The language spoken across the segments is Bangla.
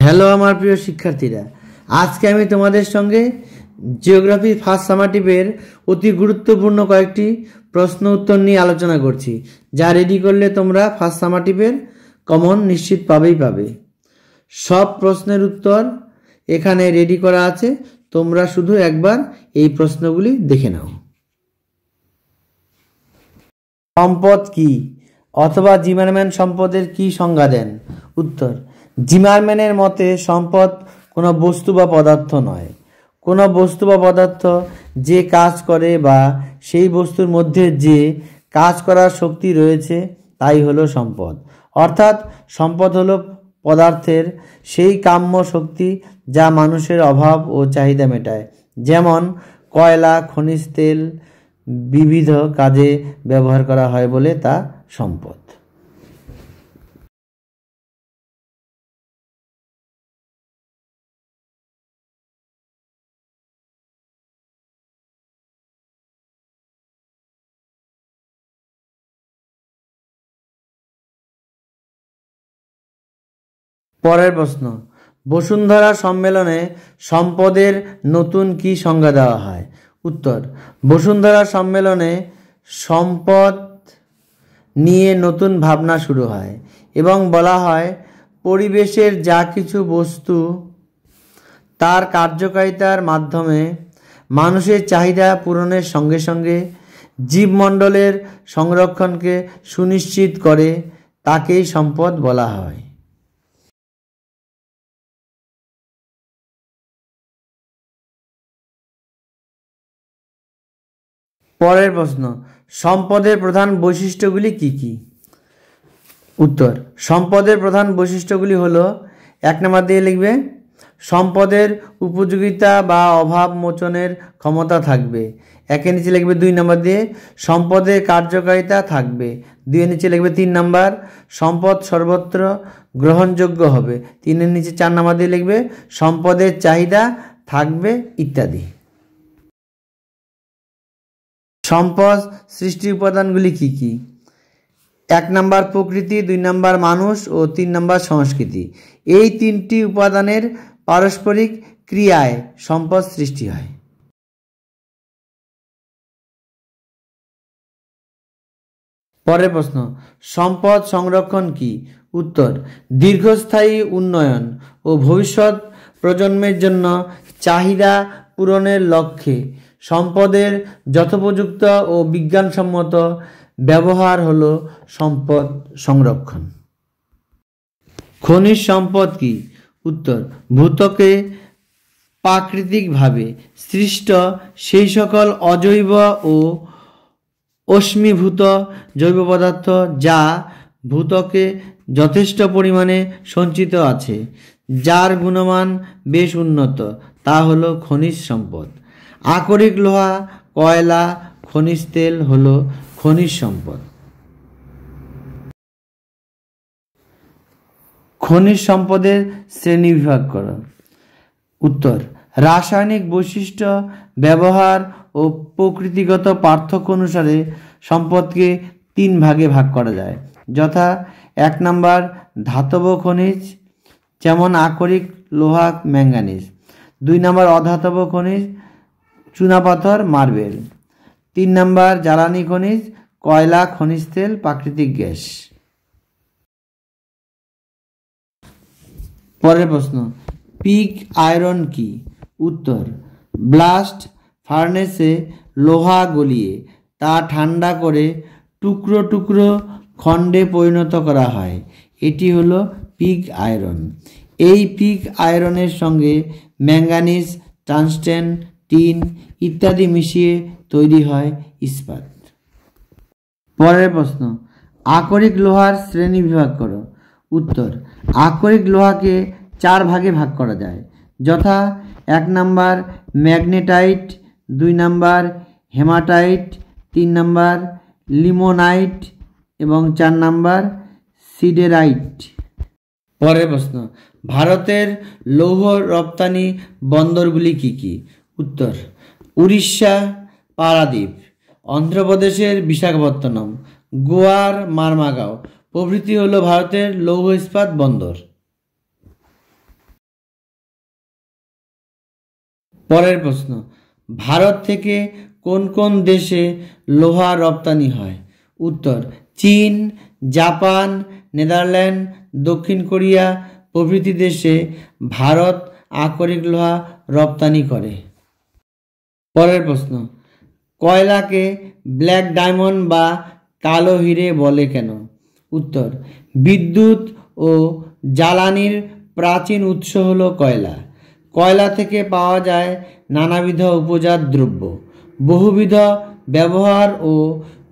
হ্যালো আমার প্রিয় শিক্ষার্থীরা, আজকে আমি তোমাদের সঙ্গে জিওগ্রাফি ফার্স্ট সামারটিভের অতি গুরুত্বপূর্ণ কয়েকটি প্রশ্ন উত্তর নিয়ে আলোচনা করছি, যা রেডি করলে তোমরা ফার্স্ট সামারটিভের কমন নিশ্চিত পাবে। সব প্রশ্নের উত্তর এখানে রেডি করা আছে, তোমরা শুধু একবার এই প্রশ্নগুলি দেখে নাও। সম্পদ কি অথবা জিমারম্যান সম্পদের কি সংজ্ঞা দেন? উত্তর: জিমারম্যানের মতে সম্পদ কোনো বস্তু বা পদার্থ নয়। কোনো বস্তু বা পদার্থ যে কাজ করে বা সেই বস্তুর মধ্যে যে কাজ করার শক্তি রয়েছে তাই হলো সম্পদ। অর্থাৎ সম্পদ হলো পদার্থের সেই কাম্য শক্তি যা মানুষের অভাব ও চাহিদা মেটায়, যেমন কয়লা, খনিজ তেল বিবিধ কাজে ব্যবহার করা হয় বলে তা সম্পদ। পরের প্রশ্ন: বসুন্ধরা সম্মেলনে সম্পদের নতুন কি সংজ্ঞা দেওয়া হয়? উত্তর: বসুন্ধরা সম্মেলনে সম্পদ নিয়ে নতুন ভাবনা শুরু হয় এবং বলা হয় পরিবেশের যা কিছু বস্তু তার কার্যকারিতার মাধ্যমে মানুষের চাহিদা পূরণের সঙ্গে সঙ্গে জীবমণ্ডলের সংরক্ষণকে সুনিশ্চিত করে তাকেই সম্পদ বলা হয়। পরের প্রশ্ন: সম্পদের প্রধান বৈশিষ্ট্যগুলি কি কি? উত্তর: সম্পদের প্রধান বৈশিষ্ট্যগুলি হলো, 1 নম্বর দিয়ে লিখবে সম্পদের উপযোগিতা বা অভাব মোচনের ক্ষমতা থাকবে, 1-এর নিচে লিখবে 2 নম্বর দিয়ে সম্পদের কার্যকারিতা থাকবে, 2-এর নিচে লিখবে 3 নম্বর সম্পদ সর্বত্র গ্রহণযোগ্য হবে, 3-এর নিচে 4 নম্বর দিয়ে লিখবে সম্পদের চাহিদা থাকবে ইত্যাদি। সম্পদ সৃষ্টির উপাদানগুলি কি কি? 1 নম্বর প্রকৃতি, 2 নম্বর মানুষ ও 3 নম্বর সংস্কৃতি। এই 3টি উপাদানের পারস্পরিক ক্রিয়ায় সম্পদ সৃষ্টি হয়। পরের প্রশ্ন: সম্পদ সংরক্ষণ কি? উত্তর: দীর্ঘস্থায়ী উন্নয়ন ও ভবিষ্যৎ প্রজন্মের জন্য চাহিদা পূরণের লক্ষ্যে সম্পদের যথোপযুক্ত ও বিজ্ঞানসম্মত ব্যবহার হলো সম্পদ সংরক্ষণ। খনিজ সম্পদ কি? উত্তর: ভূত্বকে প্রাকৃতিকভাবে সৃষ্ট সেই সকল অজৈব ও অশ্মীভূত জৈব পদার্থ যা ভূত্বকে যথেষ্ট পরিমাণে সঞ্চিত আছে, যার গুণমান বেশ উন্নত, তা হলো খনিজ সম্পদ। আকরিক লোহা, কয়লা, খনিজ তেল হলো খনিজ সম্পদ। খনিজ সম্পদের শ্রেণীবিভাগ করো। উত্তর: রাসায়নিক বৈশিষ্ট্য, ব্যবহার ও প্রকৃতিগত পার্থক্য অনুসারে সম্পদকে 3 ভাগে ভাগ করা যায়, যথা 1 নম্বর ধাতব খনিজ, যেমন আকরিক, লোহা, ম্যাঙ্গানিজ, 2 নম্বর অধাতব খনিজ, চুনাপাথর, মার্বেল, 3 নম্বর জ্বালানি খনিজ, কয়লা, খনিজ তেল, প্রাকৃতিক গ্যাস। পরের প্রশ্ন: পিগ আয়রন কি? উত্তর: ব্লাস্ট ফার্নেসে লোহা গলিয়ে তা ঠান্ডা করে টুকরো টুকরো খণ্ডে পরিণত করা হয়, এটি হলো পিগ আয়রন। এই পিগ আয়রনের সঙ্গে ম্যাঙ্গানিজ, টাংস্টেন, টিন ইত্যাদি মিশিয়ে তৈরি হয় ইস্পাত। পরের প্রশ্ন: আকরিক লোহার শ্রেণী বিভাগ করো। উত্তর: আকরিক লোহাকে 4 ভাগে ভাগ করা যায়, যথা 1 নম্বর ম্যাগনেটাইট, 2 নম্বর হেমাটাইট, 3 নম্বর লিমোনাইট এবং 4 নম্বর সিডেরাইট। পরের প্রশ্ন: ভারতের লৌহ রপ্তানি বন্দরগুলি কি কি? উত্তর: উড়িষ্যা পারাদ্বীপ, অন্ধ্রপ্রদেশের বিশাখাপত্তনম, গোয়ার মারমাগাঁও প্রভৃতি হলো ভারতের লৌহ ইস্পাত বন্দর। পরের প্রশ্ন, ভারত থেকে কোন কোন দেশে লোহা রপ্তানি হয়? উত্তর, চীন, জাপান, নেদারল্যান্ড, দক্ষিণ কোরিয়া প্রভৃতি দেশে ভারত আকরিক লোহা রপ্তানি করে। পরের প্রশ্ন, কয়লাকে ব্ল্যাক ডায়মন্ড বা কালো হিরে বলে কেন? উত্তর, বিদ্যুৎ ও জ্বালানির প্রাচীন উৎস হলো কয়লা। কয়লা থেকে পাওয়া যায় নানাবিধ উপজাত দ্রব্য। বহুবিধ ব্যবহার ও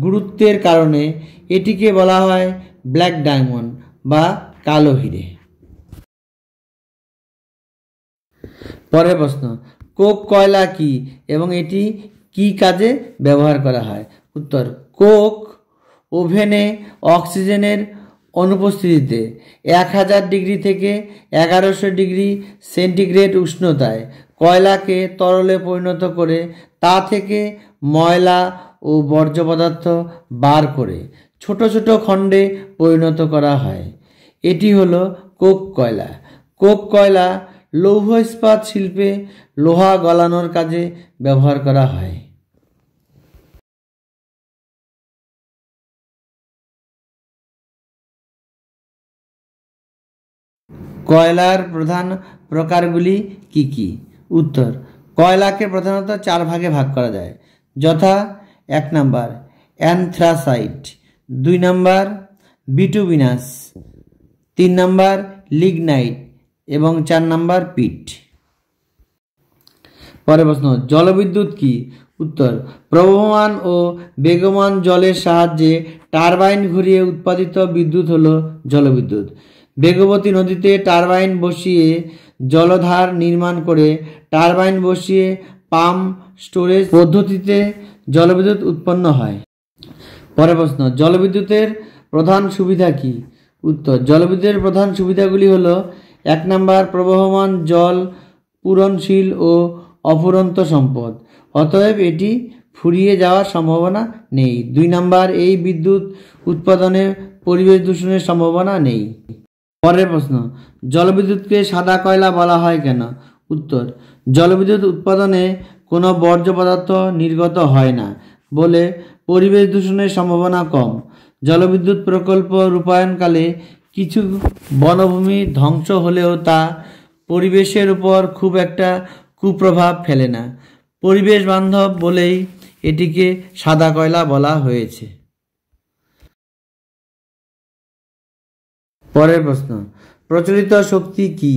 গুরুত্বের কারণে এটিকে বলা হয় ব্ল্যাক ডায়মন্ড বা কালো হিরে। পরের প্রশ্ন, কোক কয়লা কি এবং এটি কি কাজে ব্যবহার করা হয়? উত্তর, কোক ওভেনে অক্সিজেনের অনুপস্থিতিতে 1000 ডিগ্রি থেকে 1100 ডিগ্রি সেন্টিগ্রেড উষ্ণতায় কয়লাকে তরলে পরিণত করে তা থেকে ময়লা ও বর্জ্য পদার্থ বার করে ছোট ছোট খণ্ডে পরিণত করা হয়। এটি হলো কোক কয়লা। কোক কয়লা লৌহ ইস্পাত শিল্পে লোহা গলানোর কাজে ব্যবহার করা হয়। কয়লার প্রধান প্রকারগুলি কি কি? উত্তর, কয়লাকে প্রধানত 4 ভাগে ভাগ করা যায়, যথা 1 number anthracite, 2 number bituminous, 3 number lignite এবং 4 নাম্বার পিট। পরের প্রশ্ন, জলবিদ্যুৎ কি? উত্তর, প্রবহমান ও বেগমান জলের সাহায্যে টারবাইন ঘুরিয়ে উৎপাদিত বিদ্যুৎ হলো জলবিদ্যুৎ। বেগবতী নদীতে টারবাইন বসিয়ে জলধার নির্মাণ করে টারবাইন বসিয়ে পাম্প স্টোরেজ পদ্ধতিতে জলবিদ্যুৎ উৎপন্ন হয়। পরের প্রশ্ন, জলবিদ্যুতের প্রধান সুবিধা কি? উত্তর, জলবিদ্যুতের প্রধান সুবিধাগুলি হলো 1 নাম্বার প্রবহমান জল পূরণশীল ও অফুরন্ত সম্পদ, অতএব এটি ফুরিয়ে যাওয়ার সম্ভাবনা নেই। 2 নাম্বার এই বিদ্যুৎ উৎপাদনে পরিবেশ দূষণের সম্ভাবনা নেই। পরের প্রশ্ন, জলবিদ্যুৎকে সাদা কয়লা বলা হয় কেন? উত্তর, জলবিদ্যুৎ উৎপাদনে কোনো বর্জ্য পদার্থ নির্গত হয় না বলে পরিবেশ দূষণের সম্ভাবনা কম। জলবিদ্যুৎ প্রকল্প রূপায়ণকালে কিছু বনভূমি ধ্বংস হলেও তা পরিবেশের উপর খুব একটা কুপ্রভাব ফেলে না। পরিবেশ বান্ধব বলেই এটিকে সাদা কয়লা বলা হয়েছে। পরের প্রশ্ন, প্রচলিত শক্তি কি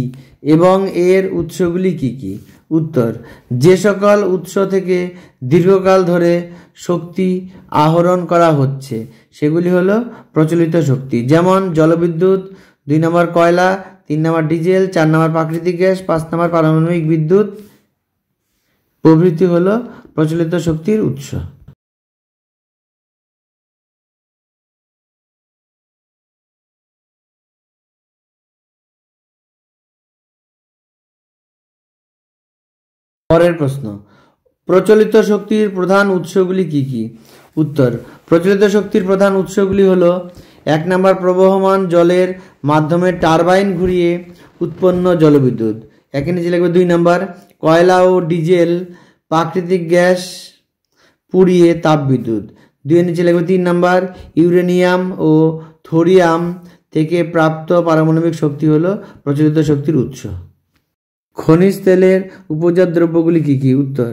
এবং এর উৎসগুলি কি কি? উত্তর, যে সকল উৎস থেকে দীর্ঘকাল ধরে শক্তি আহরণ করা হচ্ছে সেগুলি হলো প্রচলিত শক্তি, যেমন জলবিদ্যুৎ, 2 নম্বর কয়লা, 3 নম্বর ডিজেল, 4 নম্বর প্রাকৃতিক গ্যাস, 5 নম্বর পারমাণবিক বিদ্যুৎ প্রভৃতি হলো প্রচলিত শক্তির উৎস। পরের প্রশ্ন, প্রচলিত শক্তির প্রধান উৎসগুলি কি কি? উত্তর, প্রচলিত শক্তির প্রধান উৎসগুলি হলো 1 নম্বর প্রবহমান জলের মাধ্যমে টারবাইন ঘুরিয়ে উৎপন্ন জলবিদ্যুৎ, একে নিচে লিখবে। 2 নম্বর কয়লা ও ডিজেল প্রাকৃতিক গ্যাস পুড়িয়ে তাপবিদ্যুৎ, 2 নিচে লিখবে। 3 নম্বর ইউরেনিয়াম ও থোরিয়াম থেকে প্রাপ্ত পারমাণবিক শক্তি হলো প্রচলিত শক্তির উৎস। খনিজ তেলের উপজাত দ্রব্যগুলি কি কি? উত্তর,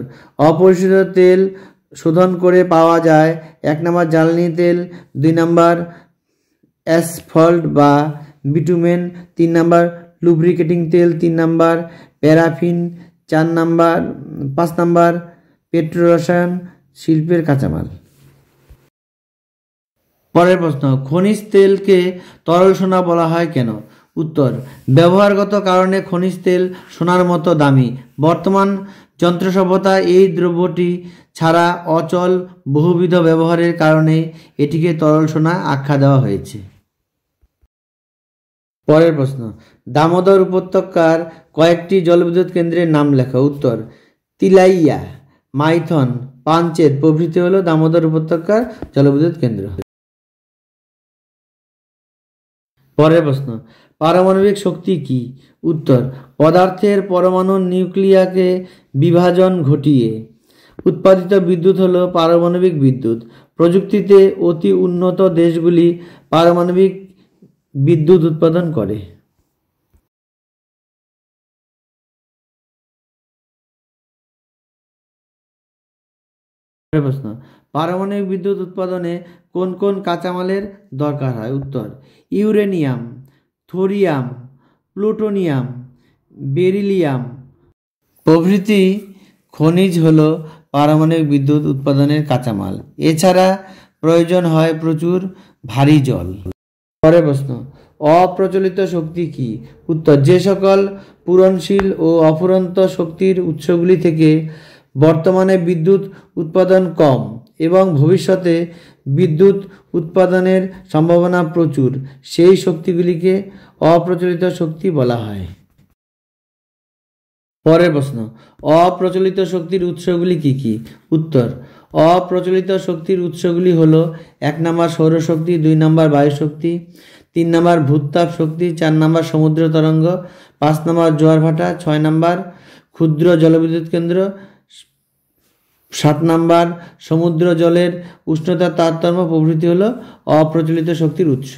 অপরিশোধিত তেল শোধন করে পাওয়া যায় 1 নম্বর জ্বালানি তেল, 2 নম্বর অ্যাসফল্ট বা বিটুমেন, 3 নম্বর লুব্রিকেটিং তেল, 3 নম্বর প্যারাফিন, 5 নম্বর পেট্রোরসায়ন শিল্পের কাঁচামাল। পরের প্রশ্ন, খনিজ তেলকে তরল সোনা বলা হয় কেন? উত্তর, ব্যবহারগত কারণে খনিজ তেল সোনার মতো দামি। বর্তমান যন্ত্র সভ্যতায় এই দ্রব্যটি ছাড়া অচল বহুবিধ ব্যবহারের কারণে এটিকে তরল সোনা আখ্যা দেওয়া হয়েছে। পরের প্রশ্ন, দামোদর উপত্যকার কয়েকটি জলবিদ্যুৎ কেন্দ্রের নাম লেখো। উত্তর, তিলাইয়া, মাইথন, পাঞ্চেত প্রভৃতি হলো দামোদর উপত্যকার জলবিদ্যুৎ কেন্দ্র। পরের প্রশ্ন, পারমাণবিক শক্তি কি? উত্তর, পদার্থের পরমাণুর নিউক্লিয়াকে বিভাজন ঘটিয়ে উৎপাদিত বিদ্যুৎ হলো পারমাণবিক বিদ্যুৎ। প্রযুক্তিতে অতি উন্নত দেশগুলি পারমাণবিক বিদ্যুৎ উৎপাদন করে। প্রশ্ন, পারমাণবিক বিদ্যুৎ উৎপাদনে কোন কোন কাঁচামালের দরকার হয়? উত্তর, ইউরেনিয়াম, থোরিয়াম, প্লুটোনিয়াম, বেরিলিয়াম প্রভৃতি খনিজ হলো পারমাণবিক বিদ্যুৎ উৎপাদনের কাঁচামাল। এছাড়া প্রয়োজন হয় প্রচুর ভারী জল। পরের প্রশ্ন, অপ্রচলিত শক্তি কি? উত্তর, যে সকল পূরণশীল ও অফুরন্ত শক্তির উৎসগুলি থেকে বর্তমানে বিদ্যুৎ উৎপাদন কম এবং ভবিষ্যতে বিদ্যুৎ উৎপাদনের সম্ভাবনা প্রচুর, সেই শক্তিগুলিকে অপ্রচলিত শক্তি বলা হয়। পরের প্রশ্ন, অপ্রচলিত শক্তির উৎসগুলি কি কি? উত্তর, অপ্রচলিত শক্তির উৎসগুলি হলো 1 নম্বর সৌরশক্তি, 2 নম্বর বায়ুশক্তি, 3 নম্বর ভূতাপ শক্তি, 4 নম্বর সমুদ্র তরঙ্গ, 5 নম্বর জোয়ার ভাটা, 6 নম্বর ক্ষুদ্র জলবিদ্যুৎ কেন্দ্র, 7 নম্বর সমুদ্র জলের উষ্ণতার তারতম্য প্রভৃতি হলো অপ্রচলিত শক্তির উৎস।